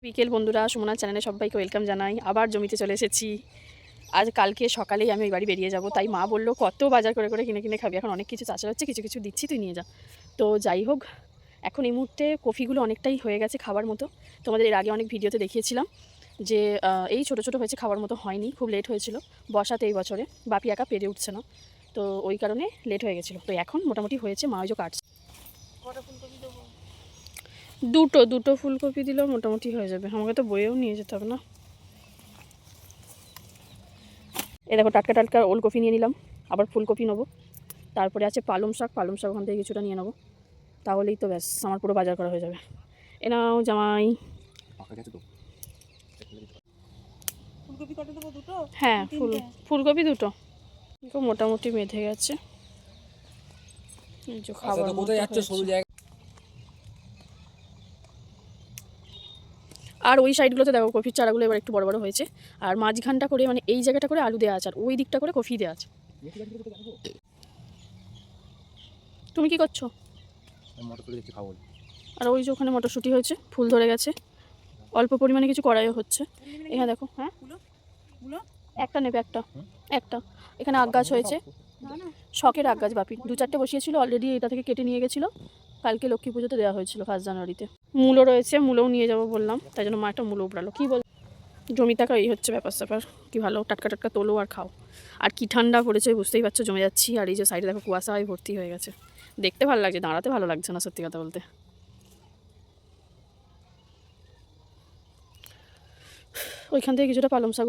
বিকেল বন্ধুরা, সুমনা চ্যানেলে সবাইকে ওয়েলকাম জানাই। আবার জমিতে চলে এসেছি। আজ কালকে সকালেই আমি ওই বাড়ি বেরিয়ে যাব, তাই মা বললো কত বাজার করে করে কিনে কিনে খাবি, এখন অনেক কিছু চাষা হচ্ছে, কিছু কিছু দিচ্ছি, তুই নিয়ে যা। তো যাই হোক, এখন এই মুহূর্তে কফিগুলো অনেকটাই হয়ে গেছে খাবার মতো। তোমাদের এর আগে অনেক ভিডিওতে দেখিয়েছিলাম যে এই ছোটো ছোটো হয়েছে, খাবার মতো হয়নি, খুব লেট হয়েছিল বসাতে এই বছরে, বাপি একা পেরে উঠছে না, তো ওই কারণে লেট হয়ে গেছিলো। তো এখন মোটামুটি হয়েছে, মা ওই যে কাটছে। দুটো দুটো ফুলকপি দিলেও মোটামুটি হয়ে যাবে, আমাকে তো বইয়েও নিয়ে যেতে হবে না। এ দেখো, টাটকা টাটকা ওলকপি নিয়ে নিলাম, আবার ফুলকপি নেবো, তারপরে আছে পালং শাক ওখান থেকে কিছুটা নিয়ে নেবো, তাহলেই তো ব্যাস আমার পুরো বাজার করা হয়ে যাবে। এ নাও জামাই। হ্যাঁ, ফুলকপি দুটো মোটামুটি মেধে গেছে, খাবার আর ওই সাইডগুলোতে দেখো কফির চারাগুলো এবার একটু বড় বড় হয়েছে, আর মাঝখানটা করে মানে এই জায়গাটা করে আলু দেওয়া আছে, আর ওই দিকটা করে কফি দেওয়া আছে। তুমি কি করছো? আর ওই যে ওখানে মটরশুঁটি হয়েছে, ফুল ধরে গেছে, অল্প পরিমাণে কিছু করাইও হচ্ছে। এখানে দেখো, হ্যাঁ একটা নেবে, একটা একটা এখানে আগ গাছ হয়েছে, শখের আগ গাছ, বাপি 2-4টে বসিয়েছিল অলরেডি, এটা থেকে কেটে নিয়ে গেছিলো, কালকে লক্ষ্মী পুজোতে দেওয়া হয়েছিল 1 জানুয়ারিতে। মূলও রয়েছে, মূলও নিয়ে যাবো বললাম, তাই জন্য মা একটা মূলও উপড়ালো। কী বল, জমি টাকা এই হচ্ছে ব্যাপার স্যাপার, কী ভালো টাটকা টাটকা তোলো আর খাও। আর কি ঠান্ডা পড়েছে বুঝতেই পারছো, জমে যাচ্ছি। আর এই যে সাইডে দেখো কুয়াশা হয়ে ভর্তি হয়ে গেছে, দেখতে ভালো লাগছে, দাঁড়াতে ভালো লাগছে না সত্যি কথা বলতে। ওইখান থেকে কিছুটা পালং শাক